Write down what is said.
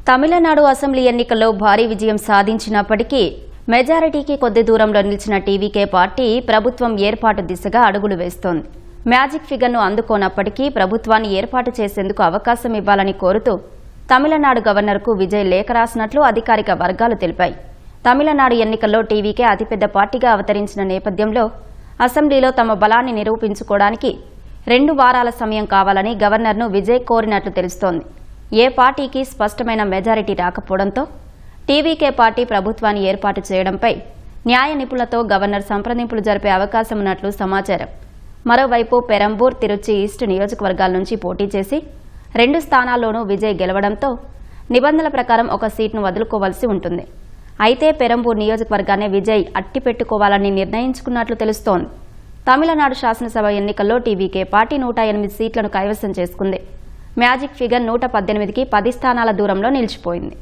Tamil Nadu assembly ఎన్నికల్లో భారీ విజయం సాధించినప్పటికీ మెజారిటీకి కొద్ది దూరంలో నిలిచిన టీవీకే పార్టీ ప్రభుత్వం ఏర్పాటు దిశగా అడుగులు వేస్తోంది. మ్యాజిక్ ఫిగర్ను అందుకోనప్పటికీ ప్రభుత్వాన్ని ఏర్పాటు చేసేందుకు అవకాశం ఇవ్వాలని కోరుతూ తమిళనాడు గవర్నర్కు విజయ్ లేఖ రాసినట్లు అధికారిక వర్గాలు తెలిపాయి. తమిళనాడు ఎన్నికల్లో టీవీకే అతిపెద్ద పార్టీగా అవతరించిన నేపథ్యంలో అసెంబ్లీలో తమ బలాన్ని నిరూపించుకోవడానికి 2 వారాల సమయం కావాలని గవర్నర్ను విజయ్ కోరినట్లు తెలుస్తోంది. ఏ పార్టీకి స్పష్టమైన మెజారిటీ రాకపోవడంతో టీవీకే పార్టీ ప్రభుత్వాన్ని ఏర్పాటు చేయడంపై న్యాయ నిపుణులతో గవర్నర్ సంప్రదింపులు జరిపే అవకాశం ఉన్నట్లు సమాచారం. మరోవైపు పెరంబూర్, తిరుచి ఈస్ట్ నియోజకవర్గాల నుంచి పోటీ చేసి 2 స్థానాల్లోనూ విజయ్ గెలవడంతో నిబంధనల ప్రకారం ఒక సీట్ను వదులుకోవాల్సి ఉంటుంది. అయితే పెరంబూర్ నియోజకవర్గాన్ని విజయ్ అట్టిపెట్టుకోవాలని నిర్ణయించుకున్నట్లు తెలుస్తోంది. తమిళనాడు శాసనసభ ఎన్నికల్లో టీవీకే పార్టీ 108 సీట్లను కైవసం చేసుకుంది. మ్యాజిక్ ఫిగర్ 118కి 10 స్థానాల దూరంలో నిలిచిపోయింది.